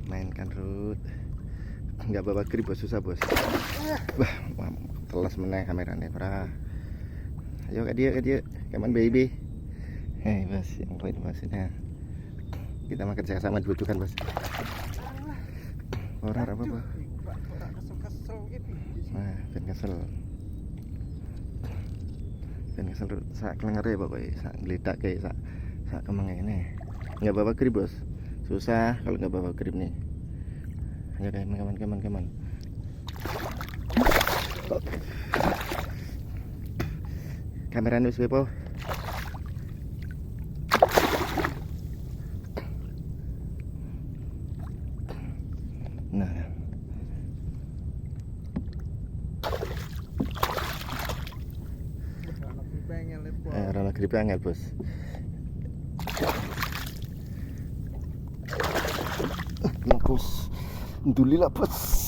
mainkan Rut. Nggak bawa grip bos, susah bos. Wah, telas meneh kameranya pra. Ayo kak dia, kaman baby. Hei bos, yang poin maksudnya kita mah kerja sama dibutuhkan bos. Orang apa bos? Kesel gitu. Nah, ben kesel sak kelengere pokoknya, sak geledak kayak sak kemang ini. Nggak bawa grip bos, susah kalau nggak bawa grip nih. Ayo kaman. Kamera wis po. Nah. Rana grip angel bos. Kena bos. Alhamdulillah bos.